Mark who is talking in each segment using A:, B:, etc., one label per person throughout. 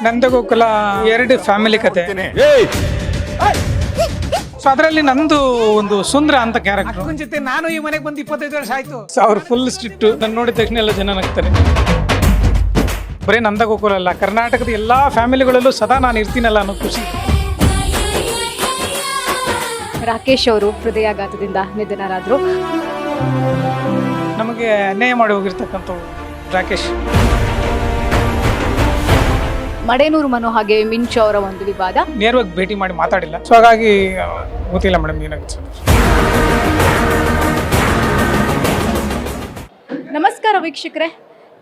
A: ನಂದಗೋಕುಲ ಎರಡು ಫ್ಯಾಮಿಲಿ ಕತೆ. ಸೊ ಅದರಲ್ಲಿ ನಂದು ಒಂದು ಸುಂದ್ರ ಅಂತ ಕ್ಯಾರೆಕ್ಟರ್
B: ಜೊತೆ ನಾನು ಈ ಮನೆಗೆ ಬಂದು 25 ವರ್ಷ ಆಯ್ತು.
A: ಸೊ ಅವ್ರು ಫುಲ್ ಸ್ಟ್ರಿಕ್ಟ್. ನನ್ನ ನೋಡಿದ ತಕ್ಷಣ ಎಲ್ಲ ಜನ ನಗ್ತಾರೆ. ಬರೀ ನಂದಗೋಕುಲ ಅಲ್ಲ, ಕರ್ನಾಟಕದ ಎಲ್ಲಾ ಫ್ಯಾಮಿಲಿಗಳಲ್ಲೂ ಸದಾ ನಾನು ಇರ್ತೀನಲ್ಲ ಅನ್ನೋ ಖುಷಿ.
C: ರಾಕೇಶ್ ಅವರು ಹೃದಯಾಘಾತದಿಂದ ನಿಧನರಾದರು.
A: ನಮಗೆ ಅನ್ಯಾಯ ಮಾಡಿ ಹೋಗಿರ್ತಕ್ಕಂಥ ರಾಕೇಶ್.
C: ಮಡೇನೂರು ಮನು ಹಾಗೆ ಮಿಂಚು ಅವರ ಒಂದು ವಿವಾದ.
A: ನೇರವಾಗಿ ಭೇಟಿ ಮಾಡಿ ಮಾತಾಡಿಲ್ಲ. ಸೊ ಹಾಗಾಗಿ ಗೊತ್ತಿಲ್ಲ ಮೇಡಮ್ ಏನಾಗುತ್ತೆ.
C: ನಮಸ್ಕಾರ ವೀಕ್ಷಕರೇ,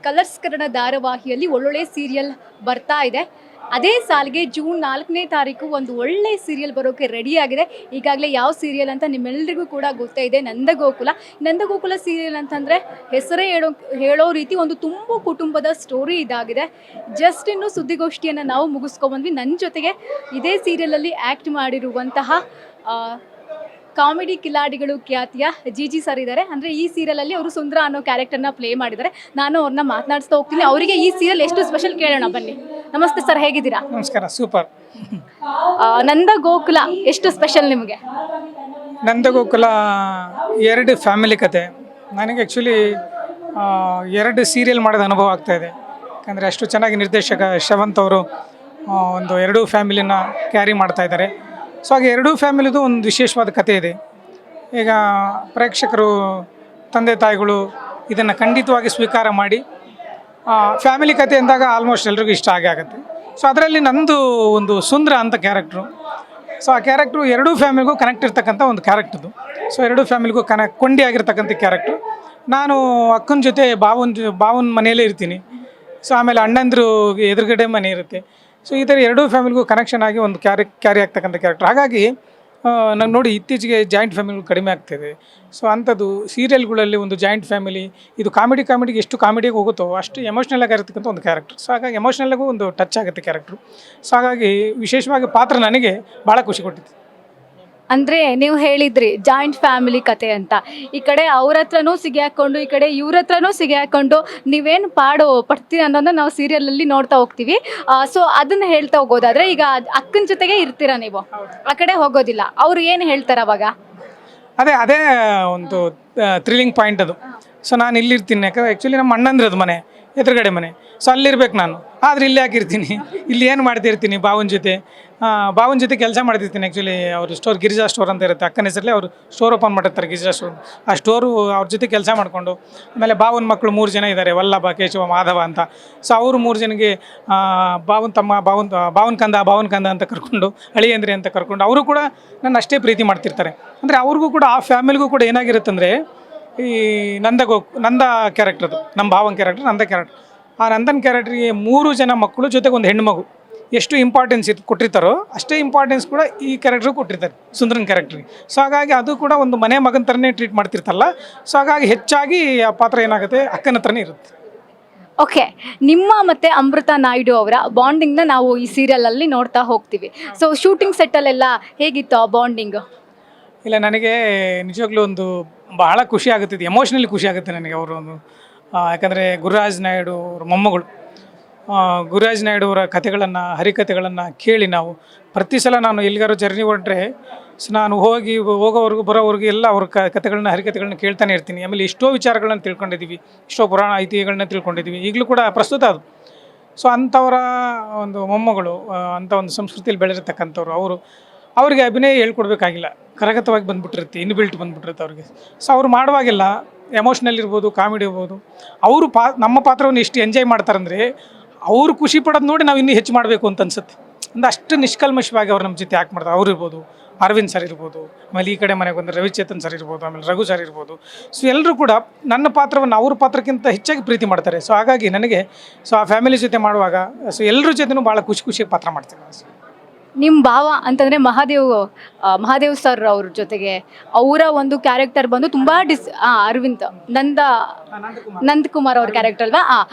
C: ಕಲರ್ಸ್ ಕನ್ನಡ ಧಾರಾವಾಹಿಯಲ್ಲಿ ಒಳ್ಳೊಳ್ಳೆ ಸೀರಿಯಲ್ ಬರ್ತಾ ಇದೆ. ಅದೇ ಸಾಲಿಗೆ ಜೂನ್ 4ನೇ ತಾರೀಕು ಒಂದು ಒಳ್ಳೆ ಸೀರಿಯಲ್ ಬರೋಕ್ಕೆ ರೆಡಿಯಾಗಿದೆ. ಈಗಾಗಲೇ ಯಾವ ಸೀರಿಯಲ್ ಅಂತ ನಿಮ್ಮೆಲ್ಲರಿಗೂ ಕೂಡ ಗೊತ್ತೇ ಇದೆ, ನಂದಗೋಕುಲ. ನಂದಗೋಕುಲ ಸೀರಿಯಲ್ ಅಂತಂದರೆ ಹೆಸರೇ ಹೇಳೋ ರೀತಿ ಒಂದು ತುಂಬ ಕುಟುಂಬದ ಸ್ಟೋರಿ ಇದಾಗಿದೆ. ಜಸ್ಟ್ ಇನ್ನು ಸುದ್ದಿಗೋಷ್ಠಿಯನ್ನು ನಾವು ಮುಗಿಸ್ಕೊಬಂದ್ವಿ. ನನ್ನ ಜೊತೆಗೆ ಇದೇ ಸೀರಿಯಲಲ್ಲಿ ಆ್ಯಕ್ಟ್ ಮಾಡಿರುವಂತಹ ಕಾಮಿಡಿ ಕಿಲಾಡಿಗಳು ಖ್ಯಾತಿಯ ಜಿಜಿ ಸರ್ ಇದ್ದಾರೆ. ಅಂದರೆ ಈ ಸೀರಿಯಲಲ್ಲಿ ಅವರು ಸುಂದ್ರ ಅನ್ನೋ ಕ್ಯಾರೆಕ್ಟರ್ನ ಪ್ಲೇ ಮಾಡಿದ್ದಾರೆ. ನಾನು ಅವ್ರನ್ನ ಮಾತನಾಡಿಸ್ತಾ ಹೋಗ್ತೀನಿ. ಅವರಿಗೆ ಈ ಸೀರಿಯಲ್ ಎಷ್ಟು ಸ್ಪೆಷಲ್ ಕೇಳೋಣ ಬನ್ನಿ. ನಮಸ್ತೆ ಸರ್, ಹೇಗಿದ್ದೀರಾ?
A: ನಮಸ್ಕಾರ, ಸೂಪರ್.
C: ನಂದಗೋಕುಲ ಎಷ್ಟು ಸ್ಪೆಷಲ್ ನಿಮಗೆ?
A: ನಂದಗೋಕುಲ ಎರಡು ಫ್ಯಾಮಿಲಿ ಕತೆ. ನನಗೆ ಆ್ಯಕ್ಚುಲಿ ಎರಡು ಸೀರಿಯಲ್ ಮಾಡೋದು ಅನುಭವ ಆಗ್ತಾಯಿದೆ. ಯಾಕಂದರೆ ಅಷ್ಟು ಚೆನ್ನಾಗಿ ನಿರ್ದೇಶಕ ಶ್ರವಂತ್ ಅವರು ಒಂದು ಎರಡೂ ಫ್ಯಾಮಿಲಿನ ಕ್ಯಾರಿ ಮಾಡ್ತಾಯಿದ್ದಾರೆ. ಸೊ ಹಾಗೆ ಎರಡೂ ಫ್ಯಾಮಿಲಿದು ಒಂದು ವಿಶೇಷವಾದ ಕತೆ ಇದೆ. ಈಗ ಪ್ರೇಕ್ಷಕರು, ತಂದೆ ತಾಯಿಗಳು ಇದನ್ನು ಖಂಡಿತವಾಗಿ ಸ್ವೀಕಾರ ಮಾಡಿ, ಫ್ಯಾಮಿಲಿ ಕತೆ ಅಂದಾಗ ಆಲ್ಮೋಸ್ಟ್ ಎಲ್ರಿಗೂ ಇಷ್ಟ ಆಗುತ್ತೆ. ಸೊ ಅದರಲ್ಲಿ ನಂದು ಒಂದು ಸುಂದ್ರ ಅಂತ ಕ್ಯಾರೆಕ್ಟ್ರು. ಸೊ ಆ ಕ್ಯಾರೆಕ್ಟ್ರು ಎರಡೂ ಫ್ಯಾಮಿಲಿಗೂ ಕನೆಕ್ಟ್ ಇರ್ತಕ್ಕಂಥ ಒಂದು ಕ್ಯಾರೆಕ್ಟ್ರದು. ಸೊ ಎರಡೂ ಫ್ಯಾಮಿಲಿಗೂ ಕೊಂಡಿ ಆಗಿರ್ತಕ್ಕಂಥ ಕ್ಯಾರೆಕ್ಟ್ರು. ನಾನು ಅಕ್ಕನ ಜೊತೆ ಬಾವನ ಮನೆಯಲ್ಲೇ ಇರ್ತೀನಿ. ಸೊ ಆಮೇಲೆ ಅಣ್ಣಂದ್ರು ಎದುರುಗಡೆ ಮನೆ ಇರುತ್ತೆ. ಸೊ ಈ ಥರ ಎರಡೂ ಫ್ಯಾಮಿಲಿಗೂ ಕನೆಕ್ಷನ್ ಆಗಿ ಒಂದು ಕ್ಯಾರಿ ಆಗ್ತಕ್ಕಂಥ ಕ್ಯಾರೆಕ್ಟರ್. ಹಾಗಾಗಿ ನಂಗೆ ನೋಡಿ ಇತ್ತೀಚೆಗೆ ಜಾಯಿಂಟ್ ಫ್ಯಾಮಿಲಿಗಳು ಕಡಿಮೆ ಆಗ್ತಾಯಿದೆ. ಸೊ ಅಂಥದ್ದು ಸೀರಿಯಲ್ಗಳಲ್ಲಿ ಒಂದು ಜಾಯಿಂಟ್ ಫ್ಯಾಮಿಲಿ, ಇದು ಕಾಮಿಡಿಗೆ ಎಷ್ಟು ಕಾಮಿಡಿಗೆ ಹೋಗುತ್ತೋ ಅಷ್ಟು ಎಮೋಷ್ನಲ್ ಆಗಿರ್ತಕ್ಕಂಥ ಒಂದು ಕ್ಯಾರೆಕ್ಟರ್. ಸೊ ಹಾಗಾಗಿ ಎಮೋಷ್ನಲ್ಗೂ ಒಂದು ಟಚ್ ಆಗುತ್ತೆ ಕ್ಯಾರೆಕ್ಟ್ರು. ಸೊ ಹಾಗಾಗಿ ವಿಶೇಷವಾಗಿ ಪಾತ್ರ ನನಗೆ ಭಾಳ ಖುಷಿ ಕೊಟ್ಟಿತ್ತು.
C: ಅಂದರೆ ನೀವು ಹೇಳಿದ್ರಿ ಜಾಯಿಂಟ್ ಫ್ಯಾಮಿಲಿ ಕತೆ ಅಂತ. ಈ ಕಡೆ ಅವ್ರ ಹತ್ರನೂ ಸಿಗಿ ಹಾಕ್ಕೊಂಡು, ಈ ಕಡೆ ಇವ್ರ ಹತ್ರನೂ ಸಿಗಿ ಹಾಕ್ಕೊಂಡು ನೀವೇನು ಪಡ್ತೀರಿ ಅನ್ನೋದನ್ನ ನಾವು ಸೀರಿಯಲಲ್ಲಿ ನೋಡ್ತಾ ಹೋಗ್ತೀವಿ. ಸೊ ಅದನ್ನು ಹೇಳ್ತಾ ಹೋಗೋದಾದ್ರೆ, ಈಗ ಅಕ್ಕನ ಜೊತೆಗೆ ಇರ್ತೀರಾ ನೀವು, ಆ ಕಡೆ ಹೋಗೋದಿಲ್ಲ. ಅವ್ರು ಏನು ಹೇಳ್ತಾರೆ ಅವಾಗ?
A: ಅದೇ ಒಂದು ಥ್ರಿಲ್ಲಿಂಗ್ ಪಾಯಿಂಟ್ ಅದು. ಸೊ ನಾನು ಇಲ್ಲಿರ್ತೀನಿ, ಯಾಕಂದರೆ ಆ್ಯಕ್ಚುಲಿ ನಮ್ಮ ಅಣ್ಣಂದ್ರದ್ದು ಮನೆ ಎದುರುಗಡೆ ಮನೆ. ಸೊ ಅಲ್ಲಿರ್ಬೇಕು ನಾನು. ಆದರೆ ಇಲ್ಲಿ ಹಾಕಿರ್ತೀನಿ, ಇಲ್ಲಿ ಏನು ಮಾಡ್ತಿರ್ತೀನಿ, ಬಾವನ ಜೊತೆ ಕೆಲಸ ಮಾಡ್ತಿರ್ತೀನಿ. ಆ್ಯಕ್ಚುಲಿ ಅವರು ಸ್ಟೋರ್ ಗಿರಿಜಾ ಸ್ಟೋರ್ ಅಂತ ಇರುತ್ತೆ, ಅಕ್ಕನ ಹೆಸರಲ್ಲಿ ಅವರು ಸ್ಟೋರ್ ಓಪನ್ ಮಾಡಿರ್ತಾರೆ, ಗಿರಿಜಾ ಸ್ಟೋರ್. ಆ ಸ್ಟೋರು ಅವ್ರ ಜೊತೆ ಕೆಲಸ ಮಾಡಿಕೊಂಡು, ಆಮೇಲೆ ಬಾವನ ಮಕ್ಕಳು 3 ಜನ ಇದ್ದಾರೆ, ವಲ್ಲಭ, ಕೇಶವ, ಮಾಧವ ಅಂತ. ಸೊ ಅವರು 3 ಜನಕ್ಕೆ ಬಾವನ ತಮ್ಮ, ಬಾವನ ಕಂದ ಅಂತ ಕರ್ಕೊಂಡು, ಅಳಿಯಂದ್ರಿ ಅಂತ ಕರ್ಕೊಂಡು ಅವರು ಕೂಡ ನನ್ನ ಅಷ್ಟೇ ಪ್ರೀತಿ ಮಾಡ್ತಿರ್ತಾರೆ. ಅಂದರೆ ಅವ್ರಿಗೂ ಕೂಡ, ಆ ಫ್ಯಾಮಿಲಿಗೂ ಕೂಡ ಏನಾಗಿರುತ್ತಂದರೆ, ಈ ನಂದ ಕ್ಯಾರೆಕ್ಟರ್ದು, ನಮ್ಮ ಭಾವನ ಕ್ಯಾರೆಕ್ಟರ್, ನಂದ ಕ್ಯಾರೆಕ್ಟರ್. ಆ ನಂದನ್ ಕ್ಯಾರೆಕ್ಟ್ರಿಗೆ 3 ಜನ ಮಕ್ಕಳು ಜೊತೆಗೆ ಒಂದು ಹೆಣ್ಣು ಮಗು. ಎಷ್ಟು ಇಂಪಾರ್ಟೆನ್ಸ್ ಕೊಟ್ಟಿರ್ತಾರೋ ಅಷ್ಟೇ ಇಂಪಾರ್ಟೆನ್ಸ್ ಕೂಡ ಈ ಕ್ಯಾರೆಕ್ಟ್ರಿಗೆ ಕೊಟ್ಟಿರ್ತಾರೆ, ಸುಂದರನ್ ಕ್ಯಾರೆಕ್ಟ್ರಿಗೆ. ಸೊ ಹಾಗಾಗಿ ಅದು ಕೂಡ ಒಂದು ಮನೆ ಮಗನ ಥರನೇ ಟ್ರೀಟ್ ಮಾಡ್ತಿರ್ತಲ್ಲ. ಸೊ ಹಾಗಾಗಿ ಹೆಚ್ಚಾಗಿ ಆ ಪಾತ್ರ ಏನಾಗುತ್ತೆ, ಅಕ್ಕನ ಹತ್ರನೇ ಇರುತ್ತೆ.
C: ಓಕೆ, ನಿಮ್ಮ ಮತ್ತು ಅಮೃತ ನಾಯ್ಡು ಅವರ ಬಾಂಡಿಂಗ್ನ ನಾವು ಈ ಸೀರಿಯಲಲ್ಲಿ ನೋಡ್ತಾ ಹೋಗ್ತೀವಿ. ಸೊ ಶೂಟಿಂಗ್ ಸೆಟ್ಟಲ್ಲೆಲ್ಲ ಹೇಗಿತ್ತು ಆ ಬಾಂಡಿಂಗು?
A: ಇಲ್ಲ, ನನಗೆ ನಿಜವಾಗ್ಲೂ ಒಂದು ಬಹಳ ಖುಷಿ ಆಗುತ್ತಿದೆ, ಎಮೋಷ್ನಲಿ ಖುಷಿ ಆಗುತ್ತೆ ನನಗೆ ಅವರು ಒಂದು. ಯಾಕಂದರೆ ಗುರುರಾಜ್ ನಾಯ್ಡು ಅವ್ರ ಮೊಮ್ಮಗಳು, ಗುರುರಾಜ್ ನಾಯ್ಡು ಅವರ ಕಥೆಗಳನ್ನು, ಹರಿಕಥೆಗಳನ್ನು ಕೇಳಿ ನಾವು ಪ್ರತಿ ಸಲ ನಾನು ಎಲ್ಲಿಗಾರು ಜರ್ನಿ ಹೊರಟ್ರೆ, ಸೊ ನಾನು ಹೋಗೋವರೆಗೂ ಬರೋವರೆಗೂ ಎಲ್ಲ ಅವ್ರ ಕಥೆಗಳನ್ನ, ಹರಿಕಥೆಗಳನ್ನ ಕೇಳ್ತಾನೆ ಇರ್ತೀನಿ. ಆಮೇಲೆ ಎಷ್ಟೋ ವಿಚಾರಗಳನ್ನ ತಿಳ್ಕೊಂಡಿದ್ದೀವಿ, ಎಷ್ಟೋ ಪುರಾಣ ಐತಿಹ್ಯಗಳನ್ನ ತಿಳ್ಕೊಂಡಿದ್ದೀವಿ, ಈಗಲೂ ಕೂಡ ಪ್ರಸ್ತುತ ಅದು. ಸೊ ಅಂಥವರ ಒಂದು ಮೊಮ್ಮಗಳು, ಅಂಥ ಒಂದು ಸಂಸ್ಕೃತಿಯಲ್ಲಿ ಬೆಳೆದಿರ್ತಕ್ಕಂಥವ್ರು, ಅವ್ರಿಗೆ ಅಭಿನಯ ಹೇಳ್ಕೊಡ್ಬೇಕಾಗಿಲ್ಲ, ಕರಗತವಾಗಿ ಬಂದುಬಿಟ್ಟಿರುತ್ತೆ, ಇನ್ಬಿಲ್ಟ್ ಬಂದುಬಿಟ್ಟಿರುತ್ತೆ ಅವ್ರಿಗೆ. ಸೊ ಅವ್ರು ಮಾಡುವಾಗೆಲ್ಲ ಎಮೋಷ್ನಲ್ ಇರ್ಬೋದು, ಕಾಮಿಡಿ ಇರ್ಬೋದು, ಅವರು ನಮ್ಮ ಪಾತ್ರವನ್ನು ಎಷ್ಟು ಎಂಜಾಯ್ ಮಾಡ್ತಾರಂದರೆ, ಅವರು ಖುಷಿ ಪಡೋದು ನೋಡಿ ನಾವು ಇನ್ನೂ ಹೆಚ್ಚು ಮಾಡಬೇಕು ಅಂತ ಅನ್ಸುತ್ತೆ. ಒಂದು ಅಷ್ಟು ನಿಷ್ಕಲ್ಮಶವಾಗಿ ಅವ್ರು ನಮ್ಮ ಜೊತೆ ಯಾಕೆ ಮಾಡ್ತಾರೆ. ಅವ್ರು ಇರ್ಬೋದು, ಅರವಿಂದ್ ಸರ್ ಇರ್ಬೋದು, ಆಮೇಲೆ ಈ ಕಡೆ ಮನೆಗೆ ಬಂದರೆ ರವಿಚೇತನ್ ಸರ್ ಇರ್ಬೋದು, ಆಮೇಲೆ ರಘು ಸರ್ ಇರ್ಬೋದು. ಸೊ ಎಲ್ಲರೂ ಕೂಡ ನನ್ನ ಪಾತ್ರವನ್ನು ಅವ್ರ ಪಾತ್ರಕ್ಕಿಂತ ಹೆಚ್ಚಾಗಿ ಪ್ರೀತಿ ಮಾಡ್ತಾರೆ. ಸೊ ಹಾಗಾಗಿ ನನಗೆ ಆ ಫ್ಯಾಮಿಲಿ ಜೊತೆ ಮಾಡುವಾಗ ಸೊ ಎಲ್ಲರ ಜೊತೆನೂ ಭಾಳ ಖುಷಿಯಾಗಿ ಪಾತ್ರ ಮಾಡ್ತೀನಿ.
C: ನಿಮ್ಮ ಭಾವ ಅಂತಂದರೆ ಮಹಾದೇವ್ ಸರ್ ಅವ್ರ ಜೊತೆಗೆ ಅವರ ಒಂದು ಕ್ಯಾರೆಕ್ಟರ್ ಬಂದು ತುಂಬ ಅರವಿಂದ್ ನಂದಕುಮಾರ್ ಅವ್ರ ಕ್ಯಾರೆಕ್ಟರ್ ಅಲ್ವಾ?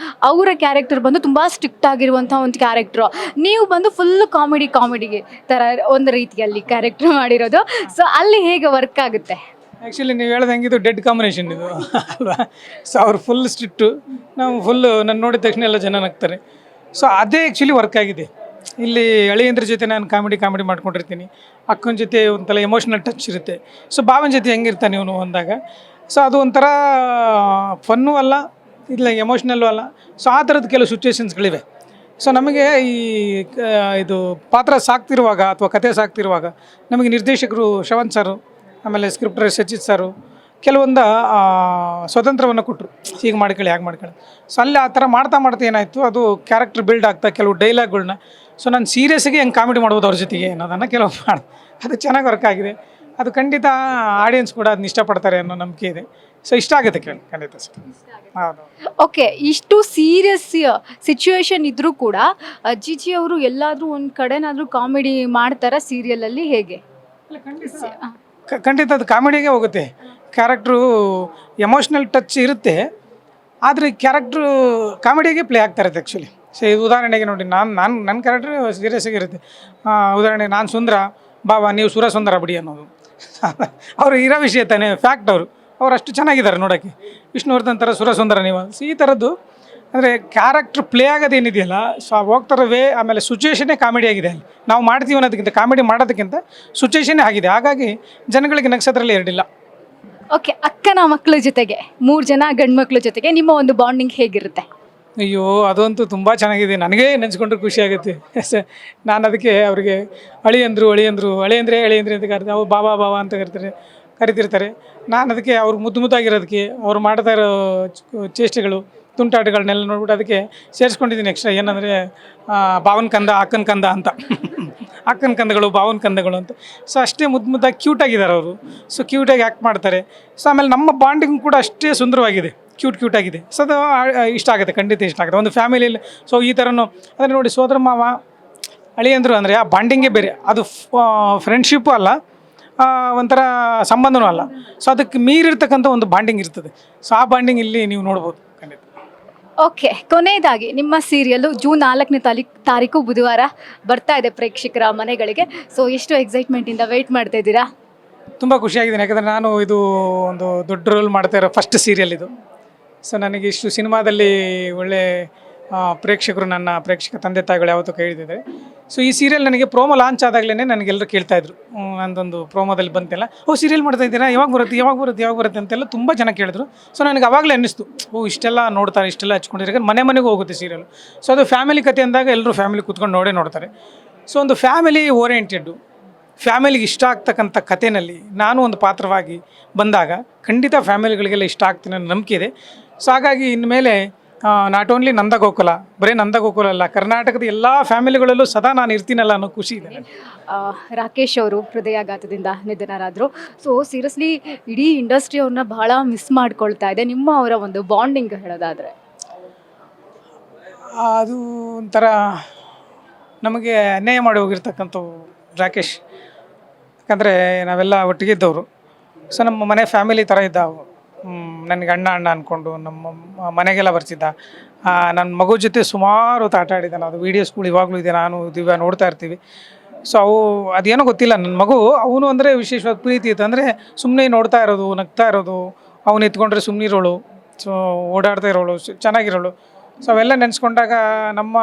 C: ಅವರ ಕ್ಯಾರೆಕ್ಟರ್ ಬಂದು ತುಂಬ ಸ್ಟ್ರಿಕ್ಟ್ ಆಗಿರುವಂಥ ಒಂದು ಕ್ಯಾರೆಕ್ಟ್ರು. ನೀವು ಬಂದು ಫುಲ್ ಕಾಮಿಡಿಗೆ ಥರ ಒಂದು ರೀತಿಯಲ್ಲಿ ಕ್ಯಾರೆಕ್ಟರ್ ಮಾಡಿರೋದು. ಸೊ ಅಲ್ಲಿ ಹೇಗೆ ವರ್ಕ್ ಆಗುತ್ತೆ?
A: ಆ್ಯಕ್ಚುಲಿ ನೀವು ಹೇಳ್ದಂಗೆ ಇದು ಡೆಡ್ ಕಾಂಬಿನೇಷನ್ ಇದು ಅಲ್ವಾ. ಸೊ ಅವ್ರು ಫುಲ್ ಸ್ಟ್ರಿಕ್ಟು, ನಾವು ಫುಲ್ಲು ನನ್ನ ನೋಡಿದ ತಕ್ಷಣ ಎಲ್ಲ ಜನ ನಗ್ತಾರೆ. ಸೊ ಅದೇ ಆ್ಯಕ್ಚುಲಿ ವರ್ಕ್ ಆಗಿದೆ. ಇಲ್ಲಿ ಅಳಿಯಂದ್ರ ಜೊತೆ ನಾನು ಕಾಮಿಡಿ ಮಾಡ್ಕೊಂಡಿರ್ತೀನಿ. ಅಕ್ಕನ ಜೊತೆ ಒಂಥರ ಎಮೋಷ್ನಲ್ ಟಚ್ ಇರುತ್ತೆ. ಸೊ ಭಾವನ ಜೊತೆ ಹೆಂಗಿರ್ತಾನೆ ಇವನು ಅಂದಾಗ, ಸೊ ಅದು ಒಂಥರ ಫನ್ನೂ ಅಲ್ಲ, ಇಲ್ಲ ಎಮೋಷ್ನಲ್ಲೂ ಅಲ್ಲ. ಸೊ ಆ ಥರದ್ದು ಕೆಲವು ಸಿಚುವೇಶನ್ಸ್ಗಳಿವೆ. ಸೊ ನಮಗೆ ಇದು ಪಾತ್ರ ಸಾಕ್ತಿರುವಾಗ ಅಥವಾ ಕತೆ ಸಾಕ್ತಿರುವಾಗ ನಮಗೆ ನಿರ್ದೇಶಕರು ಶ್ರವಂತ್ ಸರು, ಆಮೇಲೆ ಸ್ಕ್ರಿಪ್ಟರ್ ಸಚಿತ್ ಸರು ಕೆಲವೊಂದು ಸ್ವತಂತ್ರವನ್ನು ಕೊಟ್ಟರು, ಹೀಗೆ ಮಾಡ್ಕೊಳ್ಳಿ ಹಾಗೆ ಮಾಡ್ಕೊಳ್ಳಿ. ಸೊ ಅಲ್ಲಿ ಆ ಥರ ಮಾಡ್ತಾ ಏನಾಯಿತು, ಅದು ಕ್ಯಾರೆಕ್ಟರ್ ಬಿಲ್ಡ್ ಆಗ್ತಾ ಕೆಲವು ಡೈಲಾಗ್ಗಳನ್ನ ಸೊ ನಾನು ಸೀರಿಯಸ್ಸಾಗಿ ಹೆಂಗೆ ಕಾಮಿಡಿ ಮಾಡ್ಬೋದು ಅವ್ರ ಜೊತೆಗೆ ಅನ್ನೋದನ್ನು ಕೆಲವು ಅದು ಚೆನ್ನಾಗಿ ವರ್ಕ್ ಆಗಿದೆ. ಅದು ಖಂಡಿತ ಆಡಿಯನ್ಸ್ ಕೂಡ ಅದನ್ನ ಇಷ್ಟಪಡ್ತಾರೆ ಅನ್ನೋ ನಂಬಿಕೆ ಇದೆ. ಸೊ ಇಷ್ಟ ಆಗುತ್ತೆ ಕೇಳಿ, ಖಂಡಿತ ಸರ್. ಹೌದು.
C: ಓಕೆ, ಇಷ್ಟು ಸೀರಿಯಸ್ ಸಿಚುವೇಶನ್ ಇದ್ರೂ ಕೂಡ ಜಿಜಿ ಅವರು ಎಲ್ಲಾದರೂ ಒಂದು ಕಡೆನಾದರೂ ಕಾಮಿಡಿ ಮಾಡ್ತಾರ ಸೀರಿಯಲಲ್ಲಿ, ಹೇಗೆ?
A: ಖಂಡಿತ ಅದು ಕಾಮಿಡಿಗೆ ಹೋಗುತ್ತೆ. ಕ್ಯಾರೆಕ್ಟ್ರು ಎಮೋಷ್ನಲ್ ಟಚ್ ಇರುತ್ತೆ, ಆದರೆ ಕ್ಯಾರೆಕ್ಟ್ರು ಕಾಮಿಡಿಗೆ ಪ್ಲೇ ಆಗ್ತಾ ಇರುತ್ತೆ ಆ್ಯಕ್ಚುಲಿ. ಸೊ ಉದಾಹರಣೆಗೆ ನೋಡಿ, ನನ್ನ ಕ್ಯಾರೆಕ್ಟ್ರು ಸೀರಿಯಸ್ ಆಗಿರುತ್ತೆ. ಉದಾಹರಣೆಗೆ ನಾನು ಸುಂದರ, ಬಾಬಾ ನೀವು ಸುಂದರ ಬಿಡಿ ಅನ್ನೋದು ಅವರು ಇರೋ ವಿಷಯ ತಾನೇ, ಫ್ಯಾಕ್ಟ್. ಅವ್ರು ಅಷ್ಟು ಚೆನ್ನಾಗಿದ್ದಾರೆ ನೋಡೋಕ್ಕೆ. ವಿಷ್ಣುವರ್ಧನ್ ಥರ ಸುಂದರ ನೀವು. ಸೊ ಈ ಥರದ್ದು ಅಂದರೆ ಕ್ಯಾರೆಕ್ಟ್ರ್ ಪ್ಲೇ ಆಗೋದೇನಿದೆಯಲ್ಲ, ಸೊ ಹೋಗ್ತಾರ ವೇ, ಆಮೇಲೆ ಸಿಚುವೇಷನ್ನೇ ಕಾಮಿಡಿ ಆಗಿದೆ. ಅಲ್ಲಿ ನಾವು ಮಾಡ್ತೀವಿ ಅನ್ನೋದಕ್ಕಿಂತ ಕಾಮಿಡಿ ಮಾಡೋದಕ್ಕಿಂತ ಸಿಚುವೇಷನ್ನೇ ಆಗಿದೆ. ಹಾಗಾಗಿ ಜನಗಳಿಗೆ ನಗ್ಸೋದ್ರಲ್ಲಿ ಎರಡಿಲ್ಲ.
C: ಓಕೆ, ಅಕ್ಕನ ಮಕ್ಕಳ ಜೊತೆಗೆ 3 ಜನ ಗಂಡು ಮಕ್ಕಳ ಜೊತೆಗೆ ನಿಮ್ಮ ಒಂದು ಬಾಂಡಿಂಗ್ ಹೇಗಿರುತ್ತೆ?
A: ಅಯ್ಯೋ, ಅದಂತೂ ತುಂಬ ಚೆನ್ನಾಗಿದೆ. ನನಗೇ ನೆನೆಸ್ಕೊಂಡ್ರೆ ಖುಷಿ ಆಗುತ್ತೆ. ನಾನು ಅದಕ್ಕೆ ಅವರಿಗೆ ಅಳಿಯಂದ್ರೆ ಅಂತ ಕರಿತಾರೆ, ಅವ್ರು ಬಾಬಾ ಅಂತ ಕರಿತಿರ್ತಾರೆ. ನಾನು ಅದಕ್ಕೆ ಅವ್ರು ಮುದ್ದಾಗಿರೋದಕ್ಕೆ, ಅವ್ರು ಮಾಡ್ತಾ ಇರೋ ಚೇಷ್ಟೆಗಳು, ತುಂಟಾಟಗಳನ್ನೆಲ್ಲ ನೋಡ್ಬಿಟ್ಟು ಅದಕ್ಕೆ ಸೇರಿಸ್ಕೊಂಡಿದ್ದೀನಿ ಎಕ್ಸ್ಟ್ರಾ. ಏನಂದರೆ ಭಾವನ ಕಂದ, ಅಕ್ಕನ ಕಂದ ಅಂತ ಅಕ್ಕನ ಕಂದಗಳು, ಭಾವನ ಕಂದಗಳು ಅಂತ. ಸೊ ಅಷ್ಟೇ ಮುದ್ದಾಗಿ ಕ್ಯೂಟಾಗಿದ್ದಾರೆ ಅವರು. ಸೊ ಕ್ಯೂಟಾಗಿ ಆ್ಯಕ್ಟ್ ಮಾಡ್ತಾರೆ. ಸೊ ಆಮೇಲೆ ನಮ್ಮ ಬಾಂಡಿಂಗ್ ಕೂಡ ಅಷ್ಟೇ ಸುಂದರವಾಗಿದೆ, ಕ್ಯೂಟಾಗಿದೆ. ಸೊ ಅದು ಇಷ್ಟ ಆಗುತ್ತೆ, ಖಂಡಿತ ಇಷ್ಟ ಆಗುತ್ತೆ ಒಂದು ಫ್ಯಾಮಿಲಿಯಲ್ಲಿ. ಸೊ ಈ ಥರನೂ ಅಂದರೆ ನೋಡಿ, ಸೋದರ ಮಾವ ಅಳಿಯಂದ್ರು ಅಂದರೆ ಆ ಬಾಂಡಿಂಗೇ ಬೇರೆ. ಅದು ಫ್ರೆಂಡ್ಶಿಪ್ಪು ಅಲ್ಲ, ಒಂಥರ ಸಂಬಂಧನೂ ಅಲ್ಲ. ಸೊ ಅದಕ್ಕೆ ಮೀರಿರ್ತಕ್ಕಂಥ ಒಂದು ಬಾಂಡಿಂಗ್ ಇರ್ತದೆ. ಸೊ ಆ ಬಾಂಡಿಂಗ್ ಇಲ್ಲಿ ನೀವು ನೋಡ್ಬೋದು ಖಂಡಿತ.
C: ಓಕೆ, ಕೊನೆಯದಾಗಿ ನಿಮ್ಮ ಸೀರಿಯಲ್ಲು ಜೂನ್ 4ನೇ ತಾರೀಕು ಬುಧವಾರ ಬರ್ತಾ ಇದೆ ಪ್ರೇಕ್ಷಕರ ಮನೆಗಳಿಗೆ. ಸೊ ಎಷ್ಟು ಎಕ್ಸೈಟ್ಮೆಂಟಿಂದ ವೆಯ್ಟ್ ಮಾಡ್ತಾ ಇದ್ದೀರಾ?
A: ತುಂಬ ಖುಷಿಯಾಗಿದ್ದೀನಿ, ಯಾಕಂದರೆ ನಾನು ಇದು ಒಂದು ದೊಡ್ಡ ರೋಲ್ ಮಾಡ್ತಾ ಇರೋ ಫಸ್ಟ್ ಸೀರಿಯಲ್ ಇದು. ಸೊ ನನಗೆ ಇಷ್ಟು ಸಿನಿಮಾದಲ್ಲಿ ಒಳ್ಳೆ ಪ್ರೇಕ್ಷಕರು, ನನ್ನ ಪ್ರೇಕ್ಷಕ ತಂದೆ ತಾಯಿಗಳು ಯಾವತ್ತೂ ಕೈ ಹಿಡಿದಿದ್ದಾರೆ. ಸೊ ಈ ಸೀರಿಯಲ್ ನನಗೆ ಪ್ರೋಮೋ ಲಾಂಚ್ ಆದಾಗಲೇ ನನಗೆಲ್ಲರೂ ಕೇಳ್ತಾಯಿದ್ರು, ನಂದೊಂದು ಪ್ರೋಮೋದಲ್ಲಿ ಬಂತೆಲ್ಲ, ಸೀರಿಯಲ್ ಮಾಡ್ತಾ ಇದ್ದೀರಾ, ಯಾವಾಗ ಬರುತ್ತೆ ಅಂತೆಲ್ಲ ತುಂಬ ಜನ ಕೇಳಿದ್ರು. ಸೊ ನನಗೆ ಅವಾಗಲೇ ಅನ್ನಿಸ್ತು, ಇಷ್ಟೆಲ್ಲ ನೋಡ್ತಾರೆ, ಇಷ್ಟೆಲ್ಲ ಹಚ್ಕೊಂಡಿದ್ದಾರೆ, ಮನೆಗೂ ಹೋಗುತ್ತೆ ಸೀರಿಯಲ್. ಸೊ ಅದು ಫ್ಯಾಮಿಲಿ ಕತೆ ಅಂದಾಗ ಎಲ್ಲರೂ ಫ್ಯಾಮಿಲಿ ಕೂತ್ಕೊಂಡು ನೋಡ್ತಾರೆ. ಸೊ ಒಂದು ಫ್ಯಾಮಿಲಿ ಓರಿಯೆಂಟೆಡ್ಡು, ಫ್ಯಾಮಿಲಿಗೆ ಇಷ್ಟ ಆಗ್ತಕ್ಕಂಥ ಕಥೆಯಲ್ಲಿ ನಾನು ಒಂದು ಪಾತ್ರವಾಗಿ ಬಂದಾಗ ಖಂಡಿತ ಫ್ಯಾಮಿಲಿಗಳಿಗೆಲ್ಲ ಇಷ್ಟ ಆಗ್ತೀನಿ ಅನ್ನೋ ನಂಬಿಕೆ ಇದೆ. ಸೊ ಹಾಗಾಗಿ ಇನ್ಮೇಲೆ ನಾಟ್ ಓನ್ಲಿ ನಂದಗೋಕುಲ, ಬರೀ ನಂದಗೋಕುಲ ಅಲ್ಲ, ಕರ್ನಾಟಕದ ಎಲ್ಲ ಫ್ಯಾಮಿಲಿಗಳಲ್ಲೂ ಸದಾ ನಾನು ಇರ್ತೀನಲ್ಲ ಅನ್ನೋ ಖುಷಿ ಇದೆ.
C: ರಾಕೇಶ್ ಅವರು ಹೃದಯಾಘಾತದಿಂದ ನಿಧನರಾದರು. ಸೊ ಸೀರಿಯಸ್ಲಿ ಇಡೀ ಇಂಡಸ್ಟ್ರಿ ಅವ್ರನ್ನ ಬಹಳ ಮಿಸ್ ಮಾಡ್ಕೊಳ್ತಾ ಇದೆ. ನಿಮ್ಮ ಅವರ ಒಂದು ಬಾಂಡಿಂಗ್ ಹೇಳೋದಾದರೆ?
A: ಅದು ಒಂಥರ ನಮಗೆ ಅನ್ಯಾಯ ಮಾಡಿ ಹೋಗಿರ್ತಕ್ಕಂಥವು ರಾಕೇಶ್. ಯಾಕಂದರೆ ನಾವೆಲ್ಲ ಒಟ್ಟಿಗಿದ್ದವರು. ಸೊ ನಮ್ಮ ಮನೆ ಫ್ಯಾಮಿಲಿ ಥರ ಇದ್ದವು. ನನಗೆ ಅಣ್ಣ ಅಂದ್ಕೊಂಡು ನಮ್ಮ ಮನೆಗೆಲ್ಲ ಬರ್ತಿದ್ದ. ನನ್ನ ಮಗು ಜೊತೆ ಸುಮಾರು ಆಟ ಆಡಿದ್ದಾನೆ. ಅದು ವೀಡಿಯೋಸ್ಗಳು ಇವಾಗಲೂ ಇದೆ, ನಾನು ದಿವ್ಯ ನೋಡ್ತಾ ಇರ್ತೀವಿ. ಸೊ ಅದೇನೋ ಗೊತ್ತಿಲ್ಲ, ನನ್ನ ಮಗು ಅವನು ಅಂದರೆ ವಿಶೇಷವಾದ ಪ್ರೀತಿ ಇತ್ತು. ಅಂದರೆ ಸುಮ್ಮನೆ ನೋಡ್ತಾ ಇರೋದು, ನಗ್ತಾ ಇರೋದು, ಅವನು ಎತ್ಕೊಂಡ್ರೆ ಸುಮ್ಮನೆ ಇರೋಳು, ಸೊ ಓಡಾಡ್ತಾ ಇರೋಳು, ಚೆನ್ನಾಗಿರೋಳು. ಸೊ ಅವೆಲ್ಲ ನೆನೆಸ್ಕೊಂಡಾಗ ನಮ್ಮ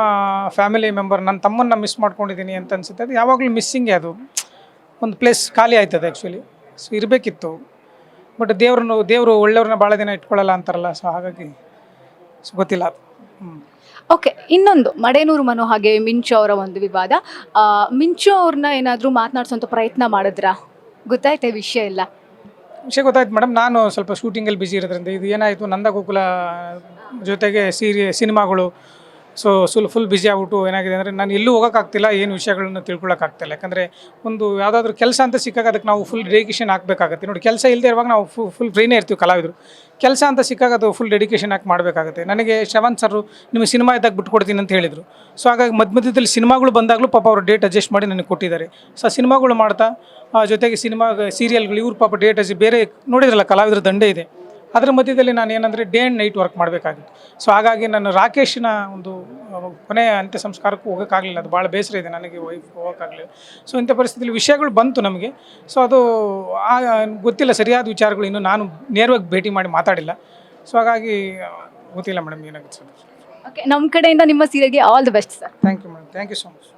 A: ಫ್ಯಾಮಿಲಿ ಮೆಂಬರ್, ನನ್ನ ತಮ್ಮನ್ನ ಮಿಸ್ ಮಾಡ್ಕೊಂಡಿದ್ದೀನಿ ಅಂತ ಅನಿಸುತ್ತೆ. ಅದು ಯಾವಾಗಲೂ ಮಿಸ್ಸಿಂಗೇ. ಅದು ಒಂದು ಪ್ಲೇಸ್ ಖಾಲಿ ಆಯ್ತದೆ ಆ್ಯಕ್ಚುಲಿ. ಸೊ ಇರಬೇಕಿತ್ತು, ಬಟ್ ದೇವರು ಒಳ್ಳೆಯವ್ರನ್ನ ಭಾಳ ದಿನ ಇಟ್ಕೊಳ್ಳಲ್ಲ ಅಂತಾರಲ್ಲ. ಸೊ ಹಾಗಾಗಿ ಗೊತ್ತಿಲ್ಲ ಅದು.
C: ಓಕೆ, ಇನ್ನೊಂದು ಮಡೇನೂರು ಮನೋ ಹಾಗೆ ಮಿಂಚು ಅವರ ಒಂದು ವಿವಾದ. ಮಿಂಚು ಅವ್ರನ್ನ ಏನಾದರೂ ಮಾತನಾಡ್ಸೋಂಥ ಪ್ರಯತ್ನ ಮಾಡಿದ್ರಾ? ಗೊತ್ತಾಯ್ತಾ ವಿಷಯ ಎಲ್ಲ?
A: ವಿಷಯ ಗೊತ್ತಾಯ್ತು ಮೇಡಮ್. ನಾನು ಸ್ವಲ್ಪ ಶೂಟಿಂಗಲ್ಲಿ ಬ್ಯುಸಿ ಇರೋದ್ರಿಂದ ಇದು ಏನಾಯಿತು, ನಂದಗೋಕುಲ ಜೊತೆಗೆ ಸಿನಿಮಾಗಳು, ಸೊ ಫುಲ್ ಬ್ಯುಸಿ ಆಗ್ಬಿಟ್ಟು ಏನಾಗಿದೆ ಅಂದರೆ ನಾನು ಎಲ್ಲೂ ಹೋಗೋಕ್ಕಾಗ್ತಿಲ್ಲ, ಏನು ವಿಷಯಗಳನ್ನು ತಿಳ್ಕೊಳ್ಳೋಕ್ಕಾಗ್ತಿಲ್ಲ. ಯಾಕಂದರೆ ಒಂದು ಯಾವುದಾದ್ರೂ ಕೆಲಸ ಅಂತ ಸಿಕ್ಕಾಗ ಅದಕ್ಕೆ ನಾವು ಫುಲ್ ಡೆಡಿಕೇಶನ್ ಹಾಕಬೇಕಾಗತ್ತೆ. ನೋಡಿ, ಕೆಲಸ ಇಲ್ಲದೆ ಇರುವಾಗ ನಾವು ಫುಲ್ ಫ್ರೀನೇ ಇರ್ತೀವಿ ಕಲಾವಿದರು. ಕೆಲಸ ಅಂತ ಸಿಕ್ಕಾಗ ಅದು ಫುಲ್ ಡೆಡಿಕೇಶನ್ ಹಾಕಿ ಮಾಡಬೇಕಾಗುತ್ತೆ. ನನಗೆ ಶ್ರವಂತ್ ಸರ್ ನಿಮಗೆ ಸಿನಿಮಾ ಇದ್ದಾಗ ಬಿಟ್ಕೊಡ್ತೀನಿ ಅಂತ ಹೇಳಿದರು. ಸೊ ಹಾಗಾಗಿ ಮಧ್ಯದಲ್ಲಿ ಸಿನಿಮಾಗಳು ಬಂದಾಗಲೂ ಪಾಪ ಅವರು ಡೇಟ್ ಅಡ್ಜಸ್ಟ್ ಮಾಡಿ ನನಗೆ ಕೊಟ್ಟಿದ್ದಾರೆ. ಸೊ ಸಿನಿಮಾಗಳು ಮಾಡ್ತಾ ಜೊತೆಗೆ ಸೀರಿಯಲ್ಗಳು ಇವ್ರು ಪಾಪ ಡೇಟ್ ಬೇರೆ ನೋಡಿದ್ರಲ್ಲ, ಕಲಾವಿದರ ದಂಡೆ ಇದೆ. ಅದರ ಮಧ್ಯದಲ್ಲಿ ನಾನು ಏನಂದರೆ ಡೇ ಆ್ಯಂಡ್ ನೈಟ್ ವರ್ಕ್ ಮಾಡಬೇಕಾಗಿತ್ತು. ಸೊ ಹಾಗಾಗಿ ನಾನು ರಾಕೇಶನ ಒಂದು ಕೊನೆಯ ಅಂತ್ಯ ಸಂಸ್ಕಾರಕ್ಕೂ ಹೋಗೋಕ್ಕಾಗಲಿಲ್ಲ. ಅದು ಭಾಳ ಬೇಸರ ಇದೆ ನನಗೆ, ವೈಫ್ ಹೋಗೋಕ್ಕಾಗಲಿಲ್ಲ. ಸೊ ಇಂಥ ಪರಿಸ್ಥಿತಿಯಲ್ಲಿ ವಿಷಯಗಳು ಬಂತು ನಮಗೆ. ಸೊ ಅದು ಗೊತ್ತಿಲ್ಲ, ಸರಿಯಾದ ವಿಚಾರಗಳು ಇನ್ನೂ ನಾನು ನೇರವಾಗಿ ಭೇಟಿ ಮಾಡಿ ಮಾತಾಡಿಲ್ಲ. ಸೊ ಹಾಗಾಗಿ ಗೊತ್ತಿಲ್ಲ ಮೇಡಮ್ ಏನಾಗುತ್ತೆ ಸರ್.
C: ಓಕೆ, ನಮ್ಮ ಕಡೆಯಿಂದ ನಿಮ್ಮ ಸೀರಿಯಲ್ಗೆ all the best sir.
A: Thank you madam, thank you so much.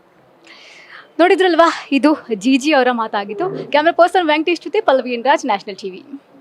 C: ನೋಡಿದ್ರಲ್ವಾ, ಇದು ಜಿ ಅವರ ಮಾತಾಗಿತ್ತು. ಕ್ಯಾಮ್ರಾ ಪರ್ಸನ್ ವೆಂಕಟೇಶ್ ಜೊತೆ ಪಲ್ಲವಿ ರಾಜ್, ನ್ಯಾಷನಲ್ ಟಿವಿ.